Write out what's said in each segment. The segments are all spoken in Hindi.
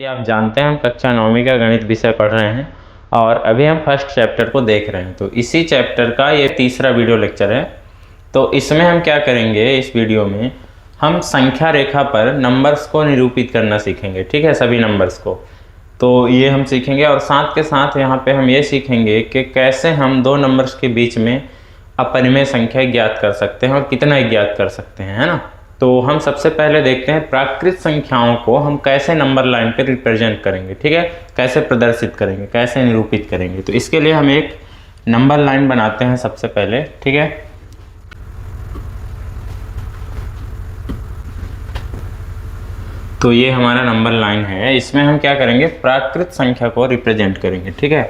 कि आप जानते हैं हम कक्षा 9वीं का गणित विषय पढ़ रहे हैं और अभी हम फर्स्ट चैप्टर को देख रहे हैं। तो इसी चैप्टर का ये तीसरा वीडियो लेक्चर है। तो इसमें हम क्या करेंगे, इस वीडियो में हम संख्या रेखा पर नंबर्स को निरूपित करना सीखेंगे। ठीक है, सभी नंबर्स को तो ये हम सीखेंगे और साथ के साथ यहाँ पे हम ये सीखेंगे कि कैसे हम दो नंबर्स के बीच में अपरिमेय संख्या ज्ञात कर सकते हैं और कितना ज्ञात कर सकते हैं, है ना। तो हम सबसे पहले देखते हैं प्राकृत संख्याओं को हम कैसे नंबर लाइन पे रिप्रेजेंट करेंगे। ठीक है, कैसे प्रदर्शित करेंगे, कैसे निरूपित करेंगे। तो इसके लिए हम एक नंबर लाइन बनाते हैं सबसे पहले। ठीक है, तो ये हमारा नंबर लाइन है। इसमें हम क्या करेंगे, प्राकृत संख्या को रिप्रेजेंट करेंगे। ठीक है,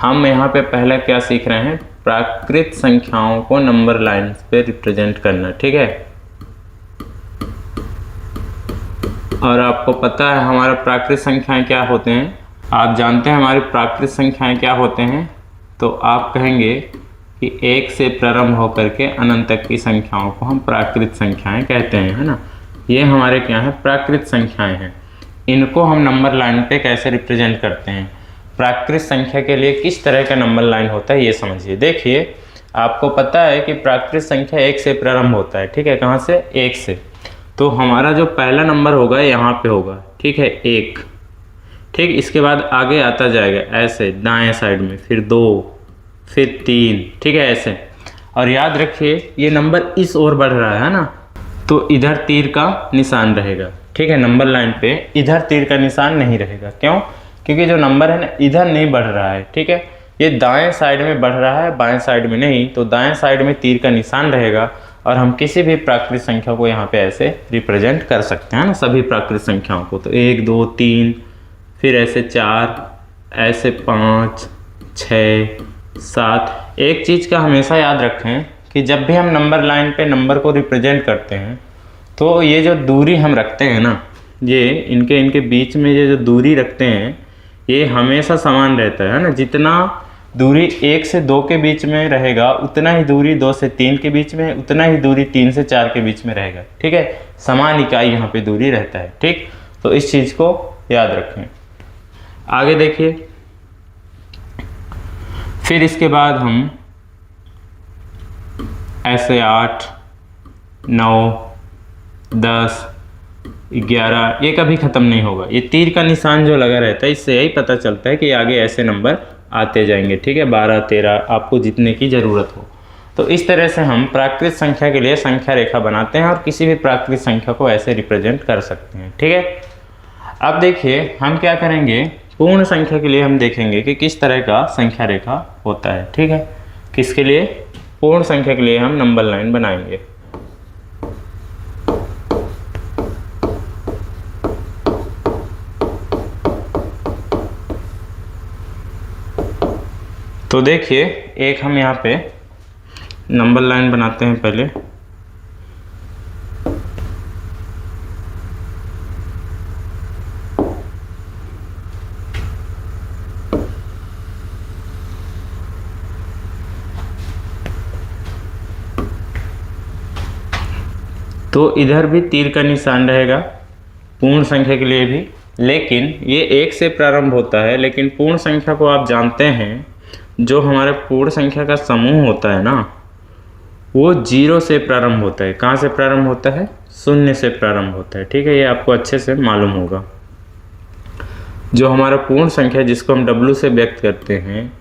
हम यहाँ पे पहले क्या सीख रहे हैं, प्राकृत संख्याओं को नंबर लाइन पे रिप्रेजेंट करना। ठीक है, और आपको पता है हमारा प्राकृत संख्याएं क्या होते हैं, आप जानते हैं हमारी प्राकृत संख्याएं क्या होते हैं। तो आप कहेंगे कि 1 से प्रारंभ होकर के अनंत तक की संख्याओं को हम प्राकृत संख्याएं कहते हैं, है ना। ये हमारे क्या है, प्राकृत संख्याएं हैं। इनको हम नंबर लाइन पे कैसे रिप्रेजेंट करते हैं, प्राकृत संख्या के लिए किस तरह का नंबर लाइन होता है, ये समझिए। देखिए, आपको पता है कि प्राकृत संख्या 1 से प्रारंभ होता है। ठीक है, कहाँ से, 1 से। तो हमारा जो पहला नंबर होगा यहाँ पे होगा। ठीक है, 1। ठीक, इसके बाद आगे आता जाएगा ऐसे दाएं साइड में, फिर 2, फिर 3। ठीक है, ऐसे। और याद रखिए ये नंबर इस ओर बढ़ रहा है ना, तो इधर तीर का निशान रहेगा। ठीक है, नंबर लाइन पे इधर तीर का निशान नहीं रहेगा। क्यों? क्योंकि जो नंबर है ना इधर नहीं बढ़ रहा है। ठीक है, ये दाएं साइड में बढ़ रहा है, बाएं साइड में नहीं। तो दाएं साइड में तीर का निशान रहेगा और हम किसी भी प्राकृत संख्या को यहाँ पे ऐसे रिप्रेजेंट कर सकते हैं ना, सभी प्राकृत संख्याओं को। तो 1, 2, 3, फिर ऐसे 4, ऐसे 5, 6, 7। एक चीज़ का हमेशा याद रखें कि जब भी हम नंबर लाइन पे नंबर को रिप्रेजेंट करते हैं तो ये जो दूरी हम रखते हैं ना, ये इनके बीच में ये जो दूरी रखते हैं ये हमेशा समान रहता है ना। जितना दूरी 1 से 2 के बीच में रहेगा उतना ही दूरी 2 से 3 के बीच में, उतना ही दूरी 3 से 4 के बीच में रहेगा। ठीक है, समान इकाई यहाँ पे दूरी रहता है। ठीक, तो इस चीज़ को याद रखें। आगे देखिए, फिर इसके बाद हम ऐसे 8, 9, 10, 11, ये कभी ख़त्म नहीं होगा। ये तीर का निशान जो लगा रहता है इससे यही पता चलता है कि आगे ऐसे नंबर आते जाएंगे। ठीक है, 12, 13, आपको जितने की ज़रूरत हो। तो इस तरह से हम प्राकृत संख्या के लिए संख्या रेखा बनाते हैं और किसी भी प्राकृत संख्या को ऐसे रिप्रेजेंट कर सकते हैं। ठीक है, अब देखिए हम क्या करेंगे, पूर्ण संख्या के लिए हम देखेंगे कि किस तरह का संख्या रेखा होता है। ठीक है, किसके लिए, पूर्ण संख्या के लिए हम नंबर लाइन बनाएंगे। तो देखिए, एक हम यहाँ पे नंबर लाइन बनाते हैं पहले। तो इधर भी तीर का निशान रहेगा पूर्ण संख्या के लिए भी, लेकिन ये 1 से प्रारंभ होता है। लेकिन पूर्ण संख्या को आप जानते हैं, जो हमारे पूर्ण संख्या का समूह होता है ना, वो 0 से प्रारंभ होता है। कहाँ से प्रारंभ होता है, 0 से प्रारंभ होता है। ठीक है, ये आपको अच्छे से मालूम होगा। जो हमारा पूर्ण संख्या जिसको हम W से व्यक्त करते हैं,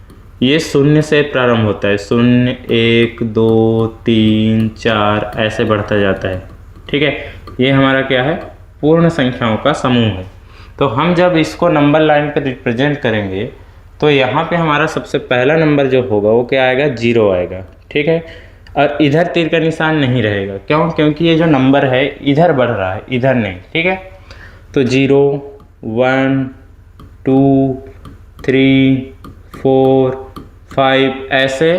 ये 0 से प्रारंभ होता है। 0, 1, 2, 3, 4 ऐसे बढ़ता जाता है। ठीक है, ये हमारा क्या है, पूर्ण संख्याओं का समूह है। तो हम जब इसको नंबर लाइन पर रिप्रेजेंट करेंगे तो यहाँ पे हमारा सबसे पहला नंबर जो होगा वो क्या आएगा, 0 आएगा। ठीक है, और इधर तीर का निशान नहीं रहेगा। क्यों? क्योंकि ये जो नंबर है इधर बढ़ रहा है, इधर नहीं। ठीक है, तो 0, 1, 2, 3, 4, 5 ऐसे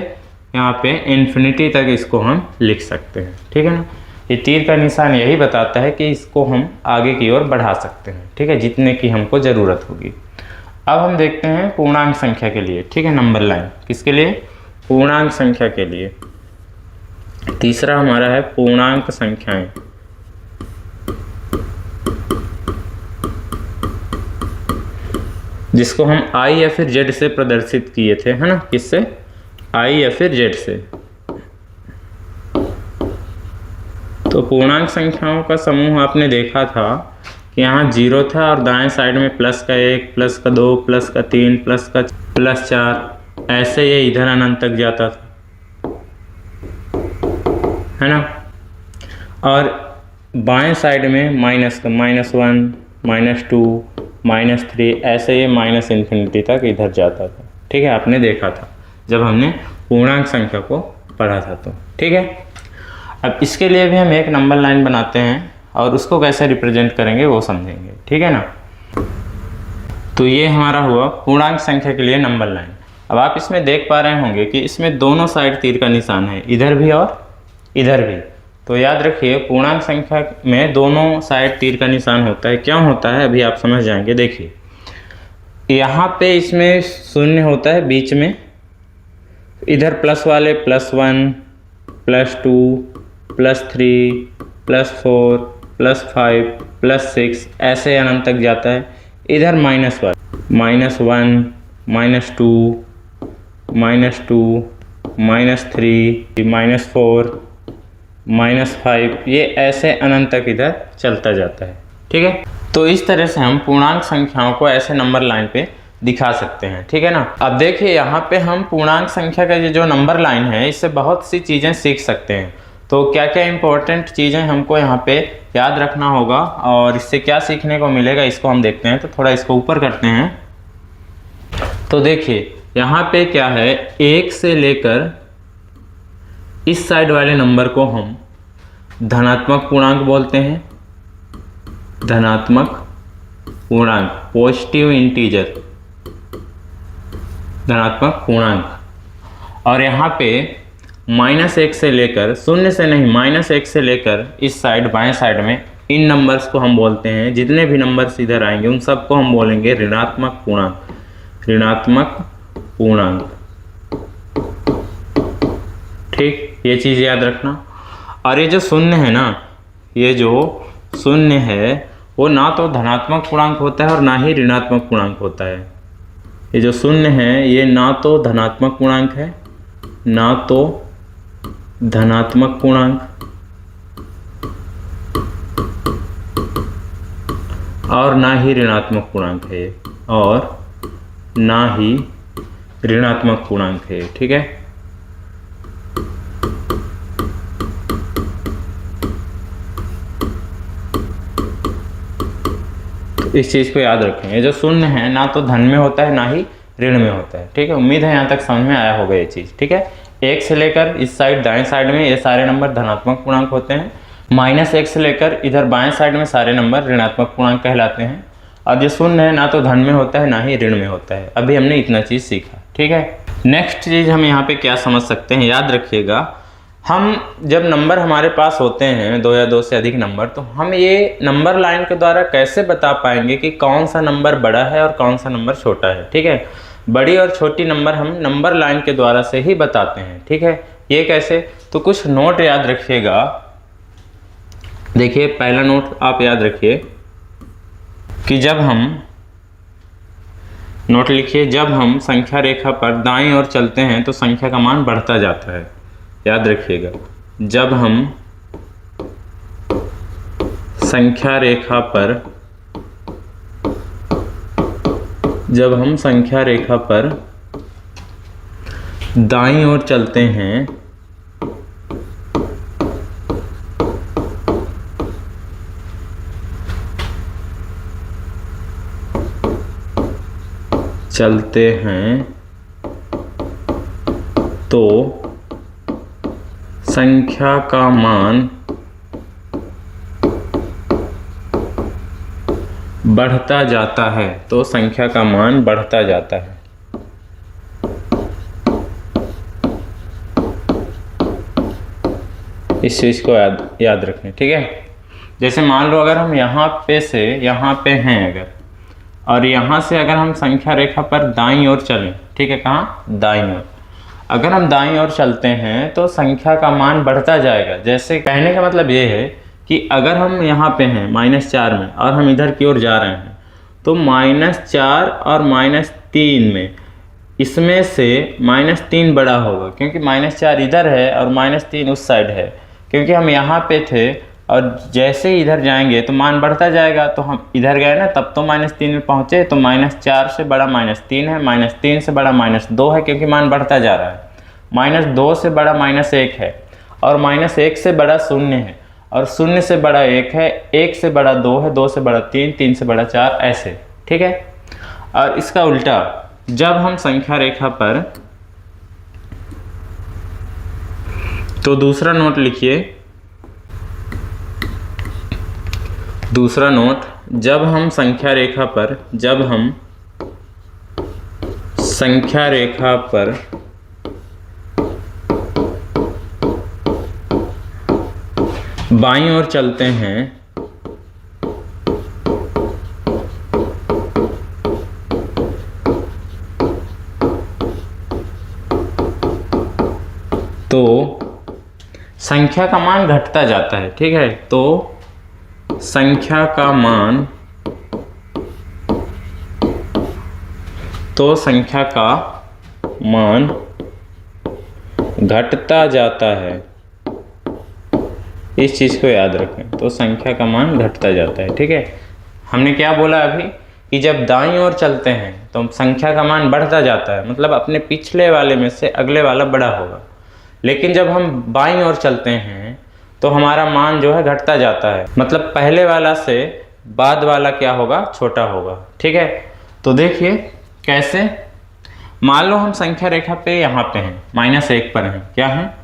यहाँ पे इन्फिनिटी तक इसको हम लिख सकते हैं। ठीक है ना, ये तीर का निशान यही बताता है कि इसको हम आगे की ओर बढ़ा सकते हैं। ठीक है, जितने की हमको ज़रूरत होगी। अब हम देखते हैं पूर्णांक संख्या के लिए। ठीक है, नंबर लाइन किसके लिए, पूर्णांक संख्या के लिए। तीसरा हमारा है पूर्णांक संख्याएं। जिसको हम I या फिर Z से प्रदर्शित किए थे, है ना, किससे, I या फिर Z से। तो पूर्णांक संख्याओं का समूह आपने देखा था कि यहाँ 0 था और दाएं साइड में प्लस का 1, प्लस का 2, प्लस का 3, प्लस का +4, ऐसे ये इधर अनंत तक जाता था, है ना। और बाएं साइड में माइनस का -1, -2, -3, ऐसे ये -∞ तक इधर जाता था। ठीक है, आपने देखा था जब हमने पूर्णांक संख्या को पढ़ा था। तो ठीक है, अब इसके लिए भी हम एक नंबर लाइन बनाते हैं और उसको कैसे रिप्रेजेंट करेंगे वो समझेंगे। ठीक है ना। तो ये हमारा हुआ पूर्णांक संख्या के लिए नंबर लाइन। अब आप इसमें देख पा रहे होंगे कि इसमें दोनों साइड तीर का निशान है, इधर भी और इधर भी। तो याद रखिए पूर्णांक संख्या में दोनों साइड तीर का निशान होता है। क्या होता है अभी आप समझ जाएंगे। देखिए यहाँ पे इसमें शून्य होता है बीच में, इधर प्लस वाले +1, +2, +3, +4, +5, +6 ऐसे अनंत तक जाता है। इधर -1, -1, -2, -2, -3, -4, -5, ये ऐसे अनंत तक इधर चलता जाता है। ठीक है, तो इस तरह से हम पूर्णांक संख्याओं को ऐसे नंबर लाइन पे दिखा सकते हैं। ठीक है ना। अब देखिए यहाँ पे हम पूर्णांक संख्या का ये जो नंबर लाइन है इससे बहुत सी चीज़ें सीख सकते हैं। तो क्या क्या इंपॉर्टेंट चीज़ें हमको यहाँ पे याद रखना होगा और इससे क्या सीखने को मिलेगा इसको हम देखते हैं। तो थोड़ा इसको ऊपर करते हैं। तो देखिए यहाँ पे क्या है, 1 से लेकर इस साइड वाले नंबर को हम धनात्मक पूर्णांक बोलते हैं। धनात्मक पूर्णांक, पॉजिटिव इंटीजर, धनात्मक पूर्णांक। और यहाँ पे -1 से लेकर, शून्य से नहीं, -1 से लेकर इस साइड बाएं साइड में इन नंबर्स को हम बोलते हैं, जितने भी नंबर्स इधर आएंगे उन सबको हम बोलेंगे ऋणात्मक पूर्णांक। ऋणात्मक पूर्णांक। ठीक, ये चीज़ याद रखना। और ये जो शून्य है ना, ये जो शून्य है वो ना तो धनात्मक पूर्णांक होता है और ना ही ऋणात्मक पूर्णांक होता है। ये जो शून्य है ये ना तो धनात्मक पूर्णांक है, ना तो धनात्मक पूर्णांक और ना ही ऋणात्मक पूर्णांक है, और ना ही ऋणात्मक पूर्णांक है। ठीक है, तो इस चीज़ को याद रखें। ये जो शून्य है ना तो धन में होता है ना ही ऋण में होता है। ठीक है, उम्मीद है यहाँ तक समझ में आया होगा ये चीज़। ठीक है, 1 से लेकर इस साइड दाएं साइड में ये सारे नंबर धनात्मक पूर्णांक होते हैं। -1 से लेकर इधर बाएं साइड में सारे नंबर ऋणात्मक पूर्णांक कहलाते हैं। और जो शून्य है ना तो धन में होता है ना ही ऋण में होता है। अभी हमने इतना चीज़ सीखा। ठीक है, नेक्स्ट चीज़ हम यहाँ पे क्या समझ सकते हैं, याद रखिएगा। हम जब नंबर हमारे पास होते हैं 2 या 2 से अधिक नंबर, तो हम ये नंबर लाइन के द्वारा कैसे बता पाएंगे कि कौन सा नंबर बड़ा है और कौन सा नंबर छोटा है। ठीक है, बड़ी और छोटी नंबर हम नंबर लाइन के द्वारा से ही बताते हैं। ठीक है, ये कैसे, तो कुछ नोट याद रखिएगा। देखिए पहला नोट आप याद रखिए कि जब हम नोट लिखिए, जब हम संख्या रेखा पर दाईं ओर चलते हैं तो संख्या का मान बढ़ता जाता है। याद रखिएगा, जब हम संख्या रेखा पर दाईं ओर चलते हैं तो संख्या का मान बढ़ता जाता है। तो संख्या का मान बढ़ता जाता है। इस चीज़ को याद रखें। ठीक है, जैसे मान लो अगर हम यहाँ पे से यहाँ पे हैं अगर, और यहाँ से अगर हम संख्या रेखा पर दाईं ओर चलें, ठीक है, कहाँ, दाईं ओर, अगर हम दाईं ओर चलते हैं तो संख्या का मान बढ़ता जाएगा। जैसे कहने का मतलब ये है कि अगर हम यहाँ पे हैं -4 में और हम इधर की ओर जा रहे हैं तो -4 और -3 में इसमें से -3 बड़ा होगा, क्योंकि -4 इधर है और -3 उस साइड है। क्योंकि हम यहाँ पे थे और जैसे ही इधर जाएंगे तो मान बढ़ता जाएगा, तो हम इधर गए ना तब तो -3 में पहुँचे, तो -4 से बड़ा -3 है, -3 से बड़ा -2 है, क्योंकि मान बढ़ता जा रहा है। -2 से बड़ा -1 है, और -1 से बड़ा 0 है, और 0 से बड़ा 1 है, 1 से बड़ा 2 है, 2 से बड़ा 3, 3 से बड़ा 4, ऐसे। ठीक है। और इसका उल्टा, जब हम संख्या रेखा पर, तो दूसरा नोट लिखिए, दूसरा नोट, जब हम संख्या रेखा पर, जब हम संख्या रेखा पर बाईं ओर चलते हैं तो संख्या का मान घटता जाता है। ठीक है, तो संख्या का मान, तो संख्या का मान घटता जाता है। इस चीज़ को याद रखें, तो संख्या का मान घटता जाता है। ठीक है, हमने क्या बोला अभी कि जब दाईं ओर चलते हैं तो संख्या का मान बढ़ता जाता है, मतलब अपने पिछले वाले में से अगले वाला बड़ा होगा। लेकिन जब हम बाईं ओर चलते हैं तो हमारा मान जो है घटता जाता है, मतलब पहले वाला से बाद वाला क्या होगा, छोटा होगा। ठीक है, तो देखिए कैसे। मान लो हम संख्या रेखा पे यहाँ पे हैं, -1 पर हैं, क्या है,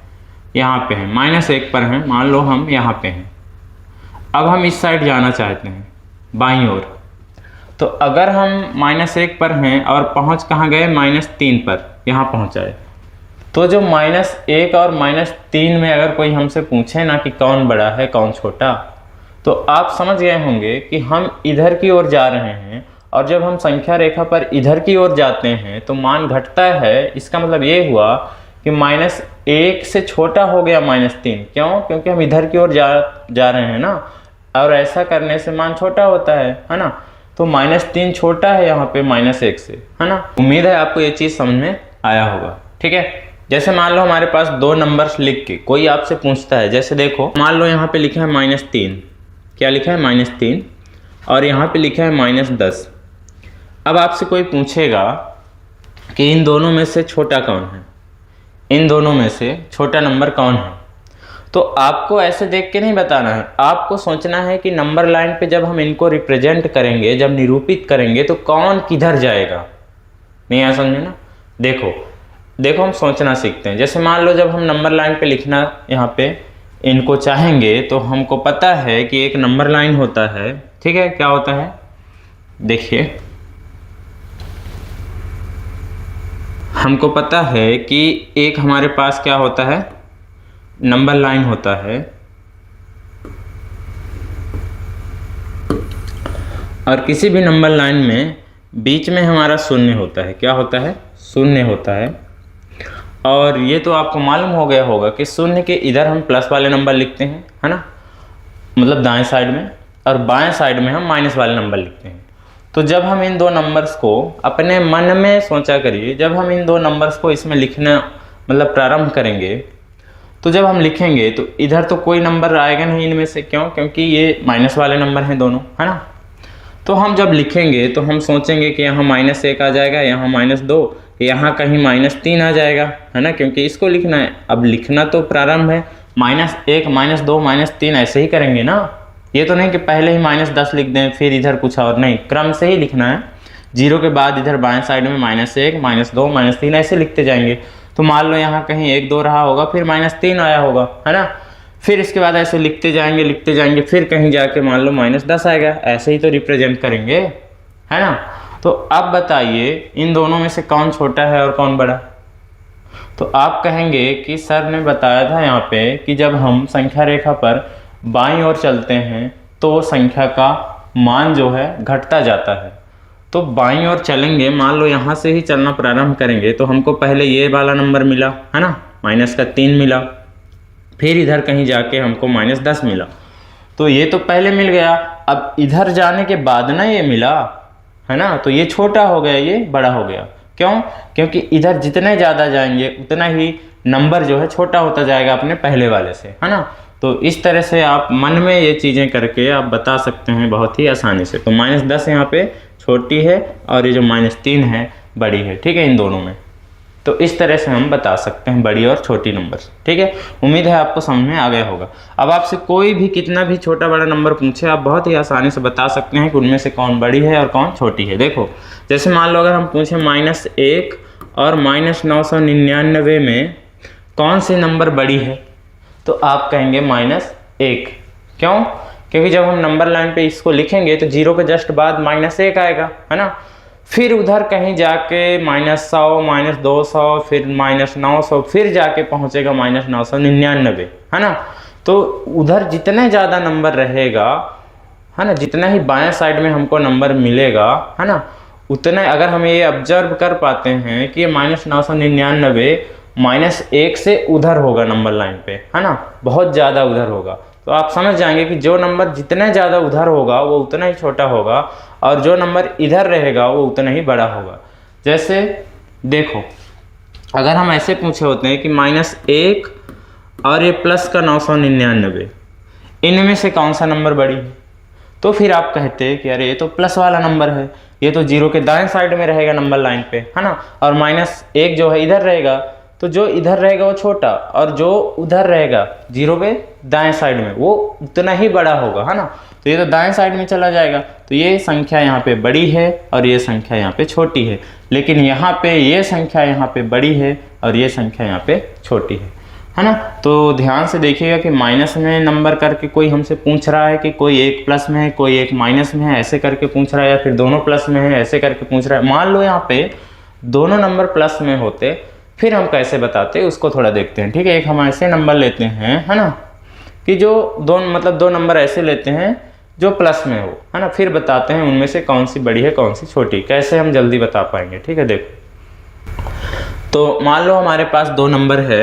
यहाँ पे हैं, -1 पर हैं, मान लो हम यहाँ पे हैं। अब हम इस साइड जाना चाहते हैं, बाईं ओर। तो अगर हम -1 पर हैं और पहुँच कहाँ गए, -3 पर, यहाँ पहुँचाए, तो जो -1 और -3 में अगर कोई हमसे पूछे ना कि कौन बड़ा है कौन छोटा, तो आप समझ गए होंगे कि हम इधर की ओर जा रहे हैं, और जब हम संख्या रेखा पर इधर की ओर जाते हैं तो मान घटता है। इसका मतलब ये हुआ कि -1 से छोटा हो गया -3। क्यों? क्योंकि हम इधर की ओर जा रहे हैं ना, और ऐसा करने से मान छोटा होता है ना। तो -3 छोटा है यहाँ पे -1 से, है ना। उम्मीद है आपको ये चीज़ समझ में आया होगा। ठीक है, जैसे मान लो हमारे पास 2 नंबर्स लिख के कोई आपसे पूछता है, जैसे देखो मान लो यहाँ पे लिखा है -3, क्या लिखा है, -3, और यहाँ पे लिखा है -10। अब आपसे कोई पूछेगा कि इन दोनों में से छोटा कौन है, इन दोनों में से छोटा नंबर कौन है, तो आपको ऐसे देख के नहीं बताना है, आपको सोचना है कि नंबर लाइन पे जब हम इनको रिप्रेजेंट करेंगे, जब निरूपित करेंगे, तो कौन किधर जाएगा। नहीं आया समझे ना। देखो हम सोचना सीखते हैं। जैसे मान लो जब हम नंबर लाइन पे लिखना यहाँ पे इनको चाहेंगे, तो हमको पता है कि एक नंबर लाइन होता है। ठीक है, क्या होता है, देखिए हमको पता है कि एक हमारे पास क्या होता है, नंबर लाइन होता है, और किसी भी नंबर लाइन में बीच में हमारा शून्य होता है। क्या होता है, शून्य होता है। और ये तो आपको मालूम हो गया होगा कि शून्य के इधर हम प्लस वाले नंबर लिखते हैं, है ना, मतलब दाएं साइड में, और बाएं साइड में हम माइनस वाले नंबर लिखते हैं। तो जब हम इन दो नंबर्स को अपने मन में सोचा करिए, जब हम इन दो नंबर्स को इसमें लिखना मतलब प्रारंभ करेंगे, तो जब हम लिखेंगे तो इधर तो कोई नंबर आएगा नहीं इनमें से। क्यों? क्योंकि ये माइनस वाले नंबर हैं दोनों, है ना। तो हम जब लिखेंगे तो हम सोचेंगे कि यहाँ -1 आ जाएगा, यहाँ -2, यहाँ कहीं -3 आ जाएगा, है ना, क्योंकि इसको लिखना है। अब लिखना तो प्रारंभ है, -1, -2, -3 ऐसे ही करेंगे ना। ये तो नहीं कि पहले ही -10 लिख दें फिर इधर कुछ और, नहीं, क्रम से ही लिखना है। 0 के बाद इधर बाएं साइड में -1, -2, -3 ऐसे लिखते जाएंगे। तो मान लो यहाँ कहीं 1, 2 रहा होगा, फिर -3 आया होगा, है ना। फिर इसके बाद ऐसे लिखते जाएंगे, फिर कहीं जाके मान लो -10 आएगा। ऐसे ही तो रिप्रेजेंट करेंगे, है ना। तो अब बताइए इन दोनों में से कौन छोटा है और कौन बड़ा। तो आप कहेंगे कि सर ने बताया था यहाँ पे कि जब हम संख्या रेखा पर बाईं ओर चलते हैं तो संख्या का मान जो है घटता जाता है। तो बाईं ओर चलेंगे, मान लो यहाँ से ही चलना प्रारंभ करेंगे, तो हमको पहले ये वाला नंबर मिला, है ना, -3 मिला। फिर इधर कहीं जाके हमको -10 मिला। तो ये तो पहले मिल गया। अब इधर जाने के बाद ना ये मिला, है ना। तो ये छोटा हो गया, ये बड़ा हो गया। क्यों? क्योंकि इधर जितने ज़्यादा जाएंगे उतना ही नंबर जो है छोटा होता जाएगा अपने पहले वाले से, है ना। तो इस तरह से आप मन में ये चीज़ें करके आप बता सकते हैं बहुत ही आसानी से। तो -10 यहाँ पे छोटी है और ये जो -3 है बड़ी है, ठीक है, इन दोनों में। तो इस तरह से हम बता सकते हैं बड़ी और छोटी नंबर, ठीक है। उम्मीद है आपको समझ में आ गया होगा। अब आपसे कोई भी कितना भी छोटा बड़ा नंबर पूछे, आप बहुत ही आसानी से बता सकते हैं कि उनमें से कौन बड़ी है और कौन छोटी है। देखो, जैसे मान लो अगर हम पूछें -1 और -999 में कौन सी नंबर बड़ी है, तो आप कहेंगे -1। क्यों? क्योंकि जब हम नंबर लाइन पे इसको लिखेंगे तो 0 के जस्ट बाद -1 आएगा, है ना। फिर उधर कहीं जाके -100, -200, फिर -900, फिर जाके पहुंचेगा -999, है ना। तो उधर जितने ज़्यादा नंबर रहेगा, है ना, जितना ही बाएं साइड में हमको नंबर मिलेगा, है ना, उतना अगर हम ये ऑब्जर्व कर पाते हैं कि ये -999 -1 से उधर होगा नंबर लाइन पे, है ना, बहुत ज़्यादा उधर होगा। तो आप समझ जाएंगे कि जो नंबर जितना ज़्यादा उधर होगा वो उतना ही छोटा होगा, और जो नंबर इधर रहेगा वो उतना ही बड़ा होगा। जैसे देखो, अगर हम ऐसे पूछे होते हैं कि -1 और ये प्लस का 999, इनमें से कौन सा नंबर बड़ी है, तो फिर आप कहते हैं कि अरे ये तो प्लस वाला नंबर है, ये तो 0 के दाएं साइड में रहेगा नंबर लाइन पे, है ना, और -1 जो है इधर रहेगा, तो जो इधर रहेगा वो छोटा, और जो उधर रहेगा 0 के दाएं साइड में वो उतना ही बड़ा होगा, है ना। तो ये तो दाएं साइड में चला जाएगा, तो ये संख्या यहाँ पे बड़ी है और ये संख्या यहाँ पे छोटी है। लेकिन यहाँ पे ये संख्या यहाँ पे बड़ी है और ये संख्या यहाँ पे छोटी है ना। तो ध्यान से देखिएगा कि माइनस में नंबर करके कोई हमसे पूछ रहा है कि कोई एक प्लस में है, कोई एक माइनस में है, ऐसे करके पूछ रहा है, या फिर दोनों प्लस में है, ऐसे करके पूछ रहा है। मान लो यहाँ पे दोनों नंबर प्लस में होते, फिर हम कैसे बताते उसको थोड़ा देखते हैं, ठीक है। एक हम ऐसे नंबर लेते हैं, है ना, कि जो दो नंबर ऐसे लेते हैं जो प्लस में हो, है ना, फिर बताते हैं उनमें से कौन सी बड़ी है कौन सी छोटी। कैसे हम जल्दी बता पाएंगे, ठीक है। देखो, तो मान लो हमारे पास दो नंबर है,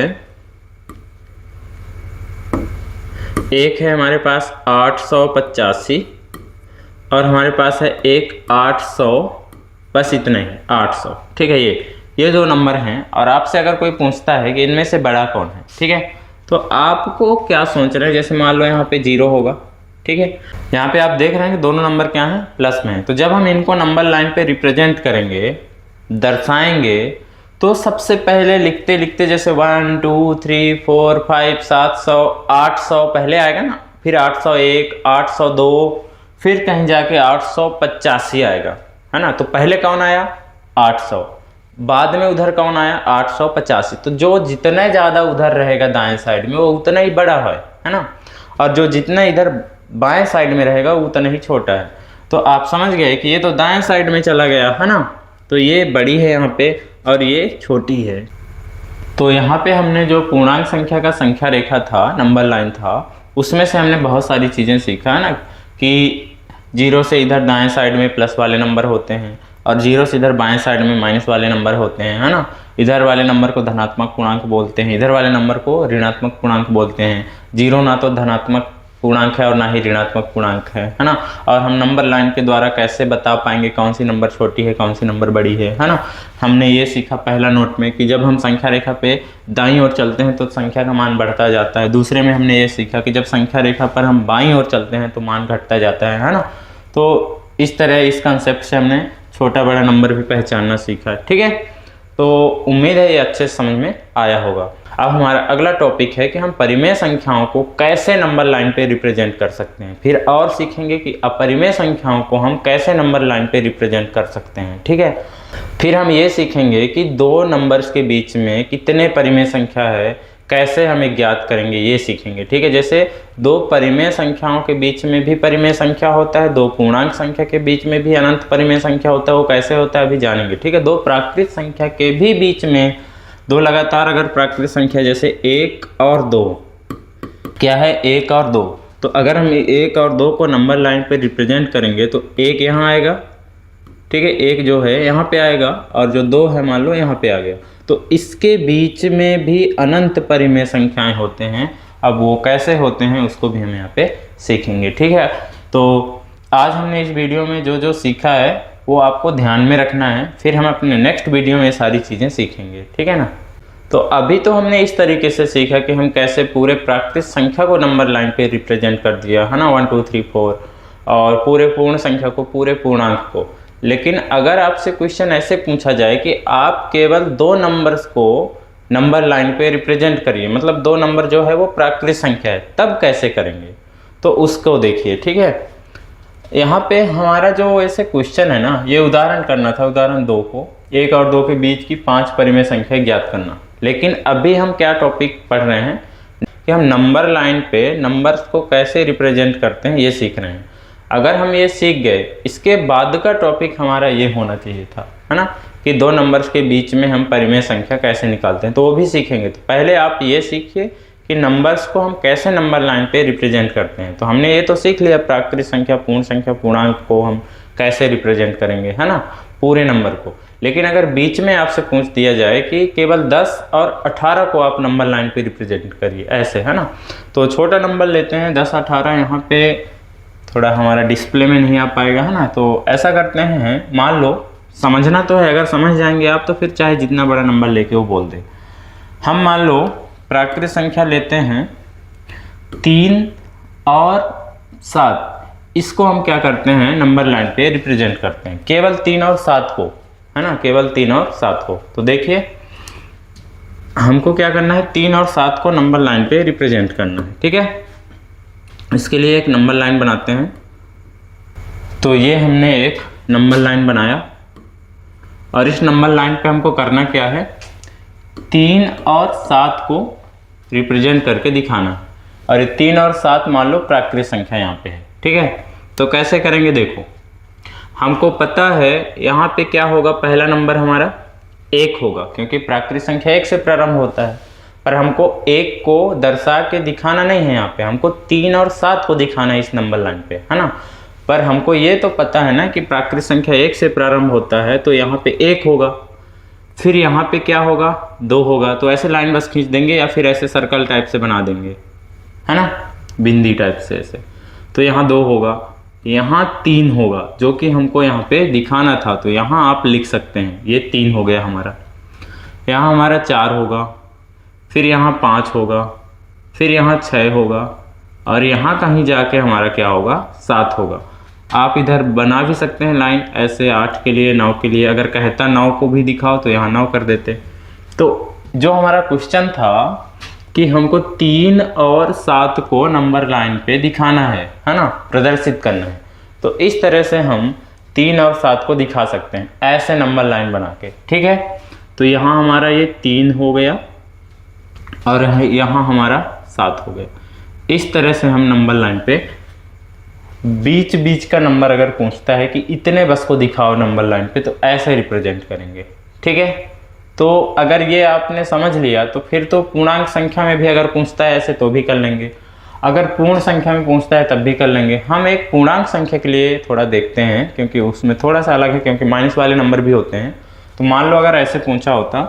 एक है हमारे पास 885 और हमारे पास है एक 800, बस इतना ही 800, ठीक है। ये दो नंबर हैं, और आपसे अगर कोई पूछता है कि इनमें से बड़ा कौन है, ठीक है, तो आपको क्या सोच रहे हैं। जैसे मान लो यहाँ पे 0 होगा, ठीक है, यहाँ पे आप देख रहे हैं कि दोनों नंबर क्या हैं, प्लस में हैं। तो जब हम इनको नंबर लाइन पे रिप्रेजेंट करेंगे, दर्शाएंगे, तो सबसे पहले लिखते लिखते जैसे 1 2 3 4 5 700 800 पहले आएगा ना, फिर 801 802, फिर कहीं जाके 885 आएगा, है ना। तो पहले कौन आया 800, बाद में उधर कौन आया 885। तो जो जितना ज़्यादा उधर रहेगा दाएं साइड में वो उतना ही बड़ा है ना, और जो जितना इधर बाएं साइड में रहेगा वो उतना ही छोटा है। तो आप समझ गए कि ये तो दाएं साइड में चला गया, है ना, तो ये बड़ी है यहाँ पे और ये छोटी है। तो यहाँ पे हमने जो पूर्णांक संख्या का संख्या रेखा था, नंबर लाइन था, उसमें से हमने बहुत सारी चीज़ें सीखा, है ना, कि 0 से इधर दाएं साइड में प्लस वाले नंबर होते हैं, और 0 से इधर बाएं साइड में माइनस वाले नंबर होते हैं, है ना। इधर वाले नंबर को धनात्मक पूर्णांक बोलते हैं, इधर वाले नंबर को ऋणात्मक पूर्णांक बोलते हैं। 0 ना तो धनात्मक पूर्णांक है और ना ही ऋणात्मक पूर्णांक है ना। और हम नंबर लाइन के द्वारा कैसे बता पाएंगे कौन सी नंबर छोटी है कौन सी नंबर बड़ी है ना। हमने ये सीखा पहला नोट में कि जब हम संख्या रेखा पे दाईं ओर चलते हैं तो संख्या का मान बढ़ता जाता है। दूसरे में हमने ये सीखा कि जब संख्या रेखा पर हम बाईं ओर चलते हैं तो मान घटता जाता है ना। तो इस तरह इस कंसेप्ट से हमने छोटा बड़ा नंबर भी पहचानना सीखा, ठीक है। तो उम्मीद है ये अच्छे से समझ में आया होगा। अब हमारा अगला टॉपिक है कि हम परिमेय संख्याओं को कैसे नंबर लाइन पे रिप्रेजेंट कर सकते हैं। फिर और सीखेंगे कि अपरिमेय संख्याओं को हम कैसे नंबर लाइन पे रिप्रेजेंट कर सकते हैं, ठीक है। फिर हम ये सीखेंगे कि दो नंबर्स के बीच में कितने परिमेय संख्या है, कैसे हमें ज्ञात करेंगे, ये सीखेंगे, ठीक है। जैसे दो परिमेय संख्याओं के बीच में भी परिमेय संख्या होता है, दो पूर्णांक संख्या के बीच में भी अनंत परिमेय संख्या होता है, वो कैसे होता है अभी जानेंगे, ठीक है। दो प्राकृत संख्या के भी बीच में, दो लगातार अगर प्राकृत संख्या जैसे 1 और 2, क्या है 1 और 2, तो अगर हम 1 और 2 को नंबर लाइन पे रिप्रेजेंट करेंगे तो 1 यहाँ आएगा, ठीक है, 1 जो है यहाँ पे आएगा और जो 2 है मान लो यहाँ पे आ गया। तो इसके बीच में भी अनंत परिमेय संख्याएं होते हैं। अब वो कैसे होते हैं उसको भी हम यहाँ पे सीखेंगे, ठीक है। तो आज हमने इस वीडियो में जो जो सीखा है वो आपको ध्यान में रखना है। फिर हम अपने नेक्स्ट वीडियो में ये सारी चीज़ें सीखेंगे, ठीक है ना। तो अभी तो हमने इस तरीके से सीखा कि हम कैसे पूरे प्राकृत संख्या को नंबर लाइन पे रिप्रेजेंट कर दिया है ना, 1 2 3 4, और पूरे पूर्ण संख्या को, पूरे पूर्णांक को। लेकिन अगर आपसे क्वेश्चन ऐसे पूछा जाए कि आप केवल 2 नंबर्स को नंबर लाइन पे रिप्रेजेंट करिए, मतलब 2 नंबर जो है वो प्राकृत संख्या है, तब कैसे करेंगे, तो उसको देखिए, ठीक है। यहाँ पे हमारा जो ऐसे क्वेश्चन है ना, ये उदाहरण करना था, उदाहरण 2 को 1 और 2 के बीच की 5 परिमेय संख्या ज्ञात करना। लेकिन अभी हम क्या टॉपिक पढ़ रहे हैं कि हम नंबर लाइन पे नंबर्स को कैसे रिप्रेजेंट करते हैं, ये सीख रहे हैं। अगर हम ये सीख गए, इसके बाद का टॉपिक हमारा ये होना चाहिए था, है ना, कि 2 नंबर्स के बीच में हम परिमेय संख्या कैसे निकालते हैं, तो वो भी सीखेंगे। तो पहले आप ये सीखिए कि नंबर्स को हम कैसे नंबर लाइन पे रिप्रेजेंट करते हैं। तो हमने ये तो सीख लिया प्राकृत संख्या, पूर्ण संख्या, पूर्णांक को हम कैसे रिप्रेजेंट करेंगे, है ना, पूरे नंबर को। लेकिन अगर बीच में आपसे पूछ दिया जाए कि केवल 10 और 18 को आप नंबर लाइन पे रिप्रेजेंट करिए, ऐसे, है ना, तो छोटा नंबर लेते हैं 10 18, यहाँ पे थोड़ा हमारा डिस्प्ले में नहीं आ पाएगा, है ना। तो ऐसा करते हैं, मान लो, समझना तो है, अगर समझ जाएंगे आप तो फिर चाहे जितना बड़ा नंबर लेके वो बोल दे। हम मान लो प्राकृत संख्या लेते हैं 3 और 7, इसको हम क्या करते हैं, नंबर लाइन पे रिप्रेजेंट करते हैं, केवल 3 और 7 को, है ना, केवल 3 और 7 को। तो देखिए हमको क्या करना है, 3 और 7 को नंबर लाइन पे रिप्रेजेंट करना है, ठीक है। इसके लिए एक नंबर लाइन बनाते हैं। तो ये हमने एक नंबर लाइन बनाया, और इस नंबर लाइन पे हमको करना क्या है, 3 और 7 को रिप्रेजेंट करके दिखाना। और ये 3 और 7 मान लो प्राकृत संख्या यहाँ पे है, ठीक है। तो कैसे करेंगे, देखो हमको पता है यहाँ पे क्या होगा, पहला नंबर हमारा 1 होगा, क्योंकि प्राकृत संख्या 1 से प्रारंभ होता है। पर हमको 1 को दर्शा के दिखाना नहीं है, यहाँ पे हमको 3 और 7 को दिखाना है इस नंबर लाइन पे, है ना। पर हमको ये तो पता है ना कि प्राकृत संख्या 1 से प्रारंभ होता है, तो यहाँ पे 1 होगा, फिर यहाँ पे क्या होगा, 2 होगा। तो ऐसे लाइन बस खींच देंगे, या फिर ऐसे सर्कल टाइप से बना देंगे, है ना, बिंदी टाइप से ऐसे। तो यहाँ 2 होगा, यहाँ 3 होगा, जो कि हमको यहाँ पे दिखाना था। तो यहाँ आप लिख सकते हैं, ये 3 हो गया हमारा, यहाँ हमारा 4 होगा, फिर यहाँ 5 होगा, फिर यहाँ 6 होगा, और यहाँ कहीं जाके हमारा क्या होगा, 7 होगा। आप इधर बना भी सकते हैं लाइन ऐसे, 8 के लिए, 9 के लिए। अगर कहता 9 को भी दिखाओ तो यहाँ 9 कर देते। तो जो हमारा क्वेश्चन था कि हमको 3 और 7 को नंबर लाइन पे दिखाना है ना, प्रदर्शित करना है। तो इस तरह से हम 3 और 7 को दिखा सकते हैं, ऐसे नंबर लाइन बना के, ठीक है। तो यहाँ हमारा ये 3 हो गया, और यहाँ हमारा 7 हो गया। इस तरह से हम नंबर लाइन पे बीच बीच का नंबर अगर पूछता है कि इतने बस को दिखाओ नंबर लाइन पे, तो ऐसे रिप्रेजेंट करेंगे, ठीक है। तो अगर ये आपने समझ लिया, तो फिर तो पूर्णांक संख्या में भी अगर पूछता है ऐसे तो भी कर लेंगे, अगर पूर्ण संख्या में पूछता है तब भी कर लेंगे। हम एक पूर्णांक संख्या के लिए थोड़ा देखते हैं, क्योंकि उसमें थोड़ा सा अलग है, क्योंकि माइनस वाले नंबर भी होते हैं। तो मान लो अगर ऐसे पूछा होता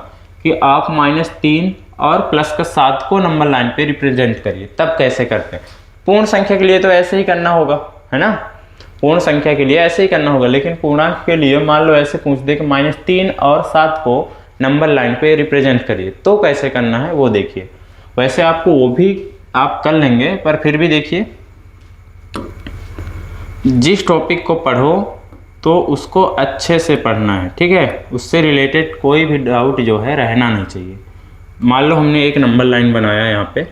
कि आप -3 और +7 को नंबर लाइन पे रिप्रेजेंट करिए, तब कैसे करते हैं। पूर्ण संख्या के लिए तो ऐसे ही करना होगा, है ना, पूर्ण संख्या के लिए ऐसे ही करना होगा। लेकिन पूर्णांक के लिए मान लो ऐसे पूछ दे कि -3 और 7 को नंबर लाइन पे रिप्रेजेंट करिए, तो कैसे करना है वो देखिए। वैसे आपको वो भी आप कर लेंगे, पर फिर भी देखिए, जिस टॉपिक को पढ़ो तो उसको अच्छे से पढ़ना है, ठीक है। उससे रिलेटेड कोई भी डाउट जो है रहना नहीं चाहिए। मान लो हमने एक नंबर लाइन बनाया यहाँ पे,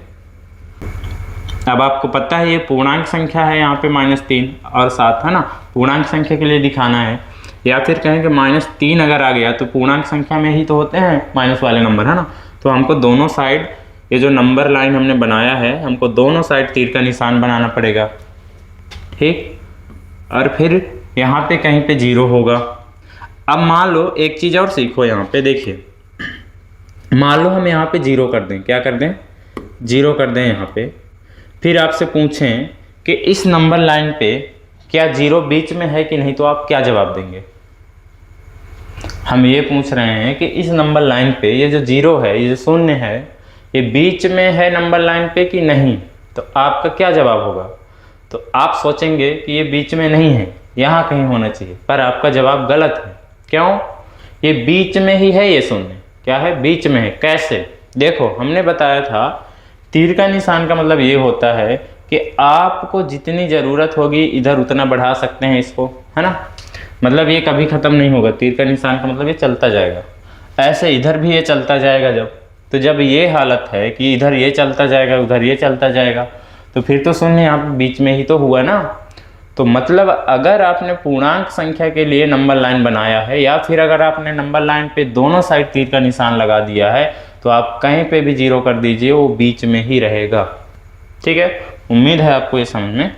अब आपको पता है ये पूर्णांक संख्या है, यहाँ पे -3 और 7 है ना, पूर्णांक संख्या के लिए दिखाना है। या फिर कहें कि -3 अगर आ गया तो पूर्णांक संख्या में ही तो होते हैं माइनस वाले नंबर, है ना। तो हमको दोनों साइड, ये जो नंबर लाइन हमने बनाया है, हमको दोनों साइड तीर का निशान बनाना पड़ेगा, ठीक। और फिर यहाँ पे कहीं पे 0 होगा। अब मान लो एक चीज़ और सीखो, यहाँ पे देखिए, मान लो हम यहाँ पे 0 कर दें, क्या कर दें, 0 कर दें यहाँ पे। फिर आपसे पूछें कि इस नंबर लाइन पे क्या 0 बीच में है कि नहीं, तो आप क्या जवाब देंगे। हम ये पूछ रहे हैं कि इस नंबर लाइन पे ये जो 0 है, ये जो 0 है, ये बीच में है नंबर लाइन पे कि नहीं, तो आपका क्या जवाब होगा। तो आप सोचेंगे कि ये बीच में नहीं है, यहाँ कहीं होना चाहिए, पर आपका जवाब गलत है। क्यों? ये बीच में ही है, ये शून्य क्या है, बीच में है। कैसे? देखो हमने बताया था तीर का निशान का मतलब ये होता है कि आपको जितनी ज़रूरत होगी इधर उतना बढ़ा सकते हैं इसको, है ना। मतलब ये कभी ख़त्म नहीं होगा। तीर का निशान का मतलब ये चलता जाएगा। ऐसे इधर भी ये चलता जाएगा जब ये हालत है कि इधर ये चलता जाएगा उधर ये चलता जाएगा, तो फिर तो शून्य यहाँ बीच में ही तो हुआ ना। तो मतलब अगर आपने पूर्णांक संख्या के लिए नंबर लाइन बनाया है या फिर अगर आपने नंबर लाइन पे दोनों साइड तीर का निशान लगा दिया है तो आप कहीं पे भी 0 कर दीजिए, वो बीच में ही रहेगा। ठीक है, उम्मीद है आपको ये समझ में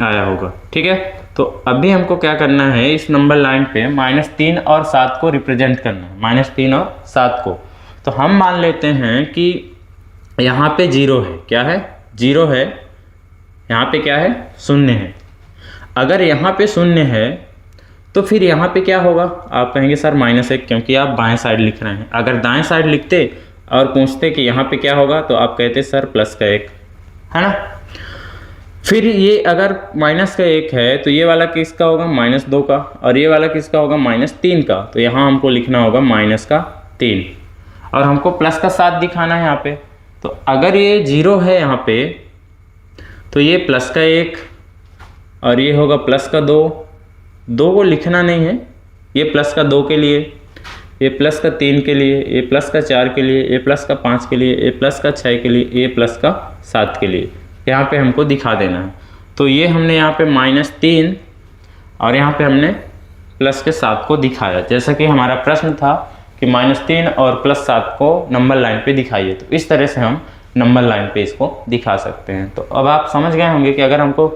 आया होगा। ठीक है, तो अभी हमको क्या करना है, इस नंबर लाइन पे -3 और 7 को रिप्रेजेंट करना है, -3 और 7 को। तो हम मान लेते हैं कि यहाँ पे 0 है। क्या है? 0 है। यहाँ पे क्या है? शून्य है। अगर यहाँ पे शून्य है तो फिर यहाँ पे क्या होगा? आप कहेंगे सर -1, क्योंकि आप बाएं साइड लिख रहे हैं। अगर दाएं साइड लिखते और पूछते कि यहाँ पे क्या होगा तो आप कहते सर +1, है ना। फिर ये अगर -1 है तो ये वाला किसका होगा? -2 का, और ये वाला किसका होगा? -3 का। तो यहाँ हमको लिखना होगा -3 और हमको +7 दिखाना है यहाँ पे। तो अगर ये 0 है यहाँ पे तो ये +1 और ये होगा +2। 2 को लिखना नहीं है, ये +2 के लिए, ये +3 के लिए, ये +4 के लिए, ये +5 के लिए, ये +6 के लिए, ये +7 के लिए, यहाँ पे हमको दिखा देना है। तो ये हमने यहाँ पे -3 और यहाँ पे हमने +7 को दिखाया, जैसा कि हमारा प्रश्न था कि -3 और +7 को नंबर लाइन पे दिखाइए। तो इस तरह से हम नंबर लाइन पे इसको दिखा सकते हैं। तो अब आप समझ गए होंगे कि अगर हमको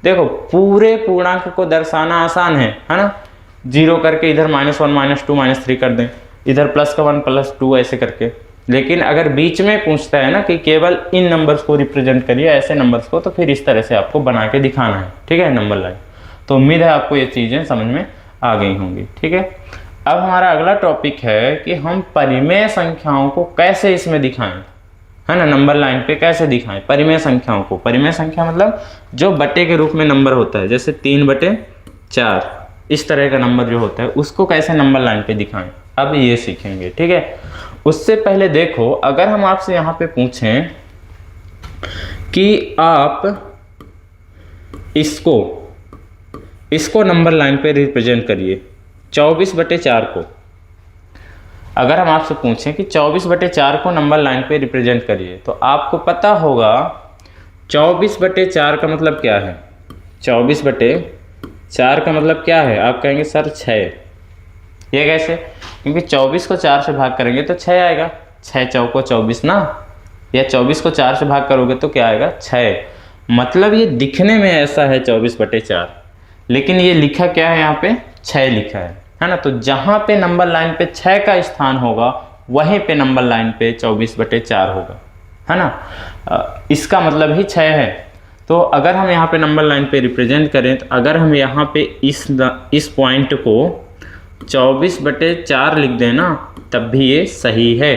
देखो पूरे पूर्णांक को दर्शाना आसान है ना। 0 करके इधर -1 -2 -3 कर दें, इधर +1 +2 ऐसे करके। लेकिन अगर बीच में पूछता है ना कि केवल इन नंबर्स को रिप्रेजेंट करिए, ऐसे नंबर्स को, तो फिर इस तरह से आपको बना के दिखाना है। ठीक है, नंबर लाइन। तो उम्मीद है आपको ये चीज़ें समझ में आ गई होंगी। ठीक है, अब हमारा अगला टॉपिक है कि हम परिमेय संख्याओं को कैसे इसमें दिखाएं, है ना। नंबर लाइन पे कैसे दिखाएं परिमेय संख्याओं को। परिमेय संख्या मतलब जो बटे के रूप में नंबर होता है, जैसे 3/4 इस तरह का नंबर जो होता है उसको कैसे नंबर लाइन पे दिखाएं, अब ये सीखेंगे। ठीक है, उससे पहले देखो, अगर हम आपसे यहाँ पे पूछें कि आप इसको नंबर लाइन पे रिप्रेजेंट करिए 24/4 को। अगर हम आपसे पूछें कि 24/4 को नंबर लाइन पे रिप्रेजेंट करिए, तो आपको पता होगा 24/4 का मतलब क्या है। 24/4 का मतलब क्या है? आप कहेंगे सर 6। ये कैसे? क्योंकि 24 को 4 से भाग करेंगे तो 6 आएगा। 6 चौको 24 ना, या 24 को 4 से भाग करोगे तो क्या आएगा? 6। मतलब ये दिखने में ऐसा है 24/4, लेकिन ये लिखा क्या है यहाँ पे? 6 लिखा है ना। तो जहाँ पे नंबर लाइन पे 6 का स्थान होगा वहीं पे नंबर लाइन पे 24/4 होगा, है ना। इसका मतलब ही 6 है। तो अगर हम यहाँ पे नंबर लाइन पे रिप्रेजेंट करें, तो अगर हम यहाँ पे इस पॉइंट को 24/4 लिख दें ना, तब भी ये सही है।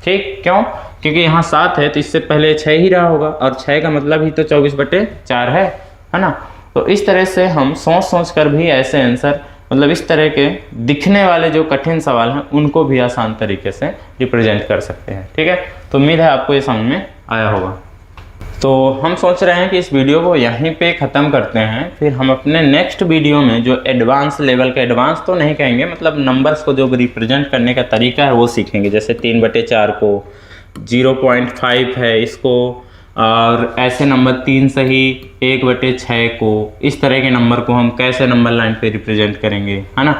ठीक, क्यों? क्योंकि यहाँ 7 है तो इससे पहले 6 ही रहा होगा, और 6 का मतलब ही तो 24/4 है ना। तो इस तरह से हम सोच कर भी ऐसे आंसर, मतलब इस तरह के दिखने वाले जो कठिन सवाल हैं उनको भी आसान तरीके से रिप्रेजेंट कर सकते हैं। ठीक है, तो उम्मीद है आपको ये समझ में आया होगा। तो हम सोच रहे हैं कि इस वीडियो को यहीं पे ख़त्म करते हैं, फिर हम अपने नेक्स्ट वीडियो में जो एडवांस लेवल के, एडवांस तो नहीं कहेंगे, मतलब नंबर्स को जो रिप्रेजेंट करने का तरीका है वो सीखेंगे। जैसे 3/4 को 0.5 है इसको, और ऐसे नंबर 3 से ही 1/6 को, इस तरह के नंबर को हम कैसे नंबर लाइन पे रिप्रेजेंट करेंगे, है ना।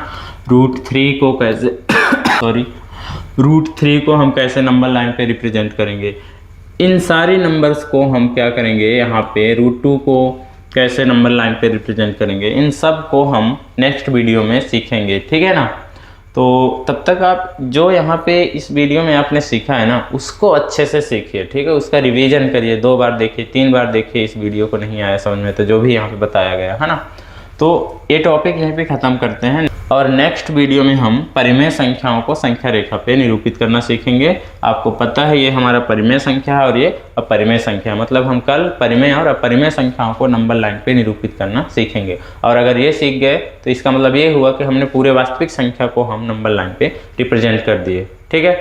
√3 को कैसे √3 को हम कैसे नंबर लाइन पे रिप्रेजेंट करेंगे। इन सारी नंबर्स को हम क्या करेंगे, यहाँ पे √2 को कैसे नंबर लाइन पे रिप्रेजेंट करेंगे, इन सब को हम नेक्स्ट वीडियो में सीखेंगे। ठीक है ना। तो तब तक आप जो यहाँ पे इस वीडियो में आपने सीखा है ना, उसको अच्छे से सीखिए। ठीक है, उसका रिवीजन करिए, 2 बार देखिए, 3 बार देखिए। इस वीडियो को नहीं आया समझ में तो जो भी यहाँ पे बताया गया है ना, तो ये टॉपिक यहीं पे ख़त्म करते हैं और नेक्स्ट वीडियो में हम परिमेय संख्याओं को संख्या रेखा पे निरूपित करना सीखेंगे। आपको पता है ये हमारा परिमेय संख्या है और ये अपरिमेय संख्या, मतलब हम कल परिमेय और अपरिमेय संख्याओं को नंबर लाइन पे निरूपित करना सीखेंगे। और अगर ये सीख गए तो इसका मतलब ये हुआ कि हमने पूरे वास्तविक संख्या को हम नंबर लाइन पे रिप्रेजेंट कर दिए। ठीक है।